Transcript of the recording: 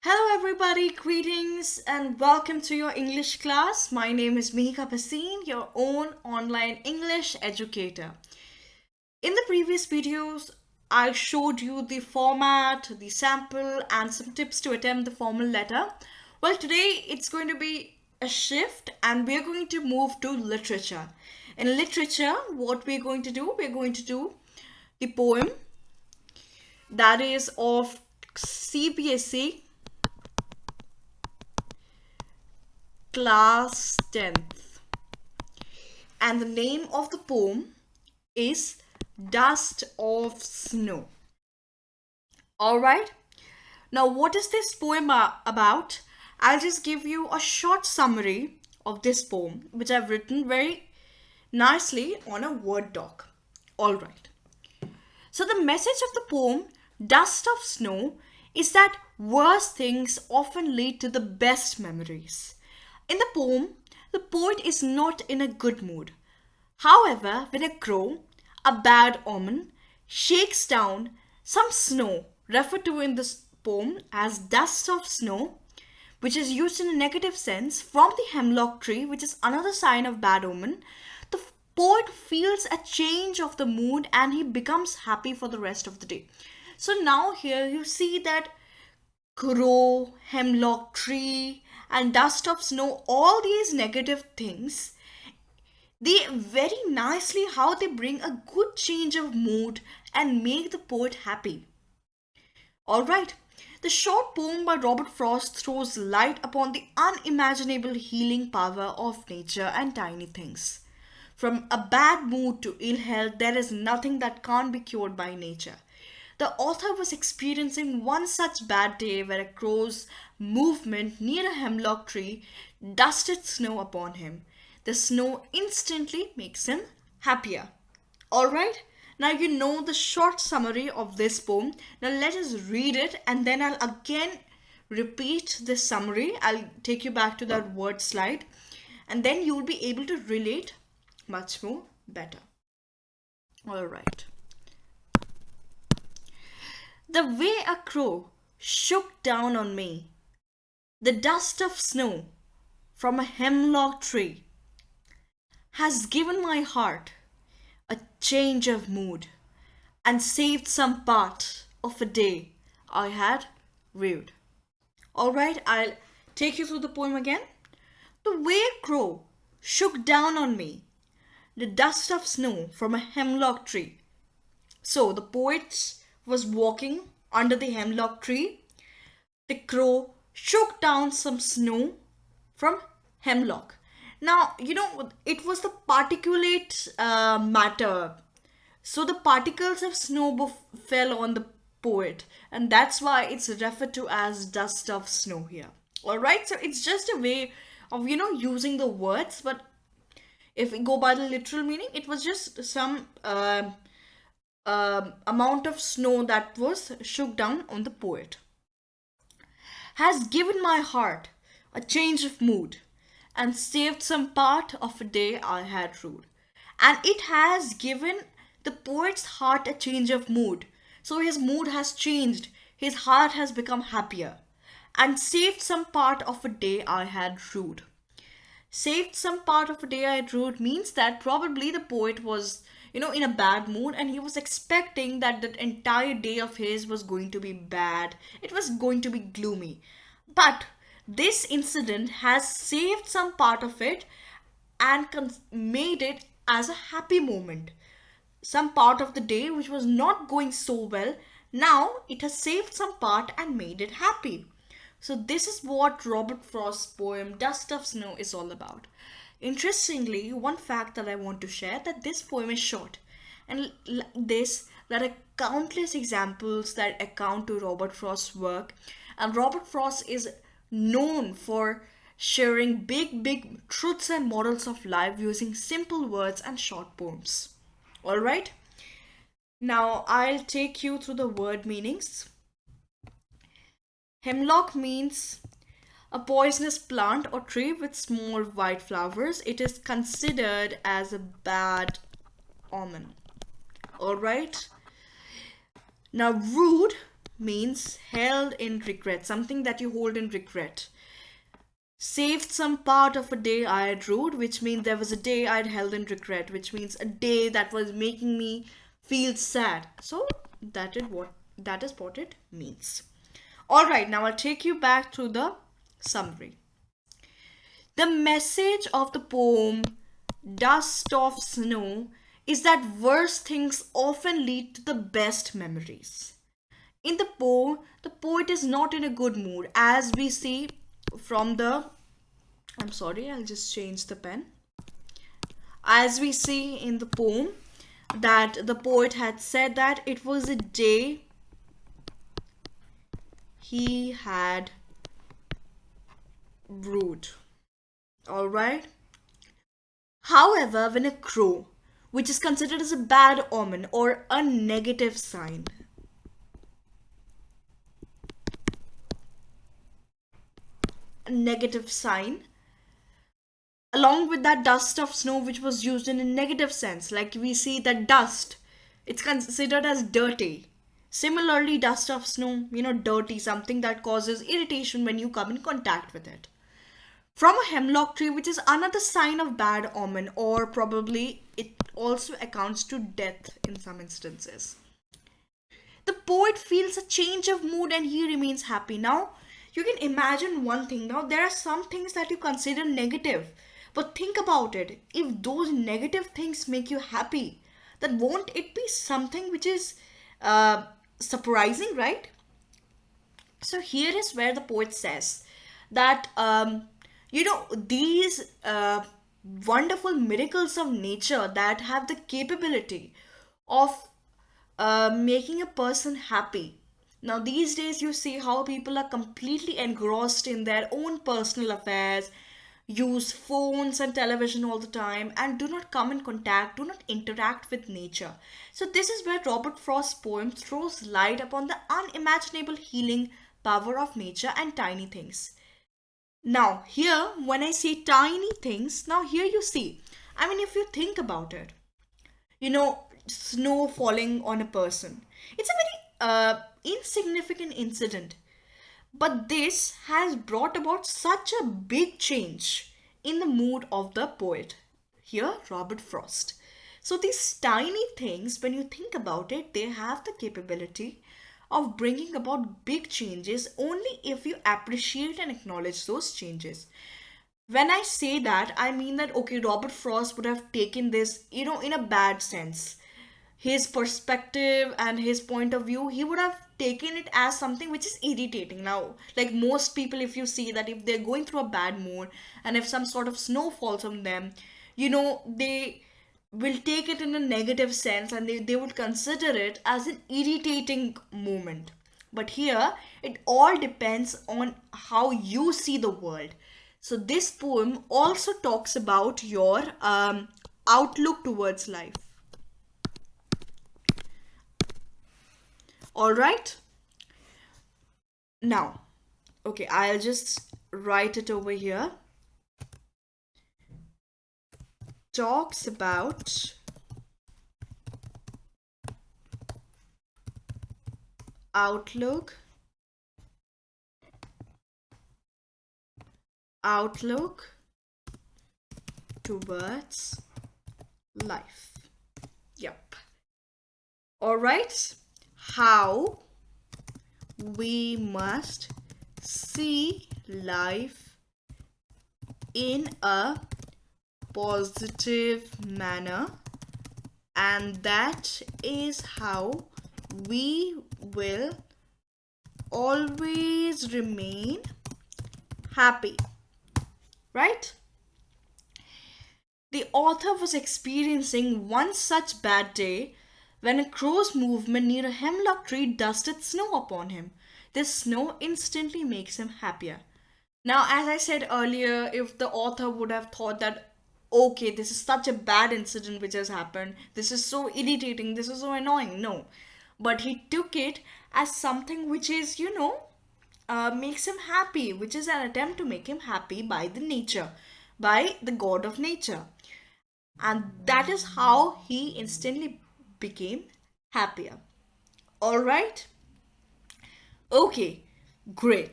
Hello everybody, greetings and welcome to your English class. My name is Mihika Paseen, your own online English educator. In the previous videos, I showed you the format, the sample and some tips to attempt the formal letter. Well, today it's going to be a shift and we're going to move to literature. In literature, what we're going to do the poem that is of CBSE class 10th, and the name of the poem is Dust of Snow. Alright, now what is this poem about? I'll just give you a short summary of this poem, which I've written very nicely on a Word doc. Alright, so the message of the poem Dust of Snow is that worst things often lead to the best memories. In the poem, the poet is not in a good mood. However, when a crow, a bad omen, shakes down some snow, referred to in this poem as dust of snow, which is used in a negative sense, from the hemlock tree, which is another sign of bad omen, the poet feels a change of the mood and he becomes happy for the rest of the day. So now here you see that crow, hemlock tree, and dust of snow, all these negative things, they very nicely how they bring a good change of mood and make the poet happy. Alright, the short poem by Robert Frost throws light upon the unimaginable healing power of nature and tiny things. From a bad mood to ill health, there is nothing that can't be cured by nature. The author was experiencing one such bad day where a crow's movement near a hemlock tree dusted snow upon him. The snow instantly makes him happier. Alright, now you know the short summary of this poem. Now let us read it and then I'll again repeat this summary. I'll take you back to that word slide and then you will be able to relate much more better. Alright. The way a crow shook down on me, the dust of snow from a hemlock tree, has given my heart a change of mood and saved some part of a day I had rued. Alright, I'll take you through the poem again. The way a crow shook down on me, the dust of snow from a hemlock tree. So the poet was walking under the hemlock tree. The crow shook down some snow from hemlock. Now, it was the particulate matter. So the particles of snow fell on the poet, and that's why it's referred to as dust of snow here. Alright, so it's just a way of, using the words, but if we go by the literal meaning, it was just some amount of snow that was shook down on the poet. Has given my heart a change of mood and saved some part of a day I had rued. And it has given the poet's heart a change of mood. So his mood has changed. His heart has become happier and saved some part of a day I had rued. Saved some part of a day I had rued means that probably the poet was in a bad mood and he was expecting that the entire day of his was going to be bad. It was going to be gloomy. But this incident has saved some part of it and made it as a happy moment. Some part of the day which was not going so well, now it has saved some part and made it happy. So this is what Robert Frost's poem Dust of Snow is all about. Interestingly, one fact that I want to share that this poem is short, and there are countless examples that account to Robert Frost's work, and Robert Frost is known for sharing big truths and morals of life using simple words and short poems. Alright, now I'll take you through the word meanings. Hemlock means a poisonous plant or tree with small white flowers. It is considered as a bad omen. Alright. Now rude means held in regret, something that you hold in regret. Saved some part of a day I had ruled, which means there was a day I'd held in regret, which means a day that was making me feel sad. So that is what it means. All right, now I'll take you back to the summary. The message of the poem Dust of Snow is that worst things often lead to the best memories. In the poem, the poet is not in a good mood, as we see from the. I'm sorry, I'll just change the pen. As we see in the poem, that the poet had said that it was a day he had brewed. Alright? However, when a crow, which is considered as a bad omen or a negative sign, along with that dust of snow, which was used in a negative sense, like we see that dust, it's considered as dirty. Similarly, dust of snow, dirty, something that causes irritation when you come in contact with it. From a hemlock tree, which is another sign of bad omen, or probably it also accounts to death in some instances. The poet feels a change of mood and he remains happy. Now, you can imagine one thing. Now, there are some things that you consider negative, but think about it. If those negative things make you happy, then won't it be something which is surprising, right? So here is where the poet says that these wonderful miracles of nature that have the capability of making a person happy. Now these days you see how people are completely engrossed in their own personal affairs, use phones and television all the time, and do not come in contact, do not interact with nature. So this is where Robert Frost's poem throws light upon the unimaginable healing power of nature and tiny things. Now, here, when I say tiny things, now here you see, I mean, if you think about it, snow falling on a person, it's a very insignificant incident. But this has brought about such a big change in the mood of the poet. Here, Robert Frost. So, these tiny things, when you think about it, they have the capability of bringing about big changes only if you appreciate and acknowledge those changes. When I say that, I mean that, okay, Robert Frost would have taken this, in a bad sense. His perspective and his point of view, he would have taken it as something which is irritating. Now, like most people, if you see that if they're going through a bad mood and if some sort of snow falls on them, they will take it in a negative sense and they would consider it as an irritating moment. But here, it all depends on how you see the world. So, this poem also talks about your outlook towards life. All right. Now, okay, I'll just write it over here. Talks about outlook towards life. Yep. All right. How we must see life in a positive manner, and that is how we will always remain happy, right? The author was experiencing one such bad day when a crow's movement near a hemlock tree dusted snow upon him. This snow instantly makes him happier. Now, as I said earlier, if the author would have thought that, okay, this is such a bad incident which has happened, this is so irritating, this is so annoying, no. But he took it as something which is, makes him happy, which is an attempt to make him happy by the nature, by the god of nature. And that is how he instantly became happier. All right. Okay, great.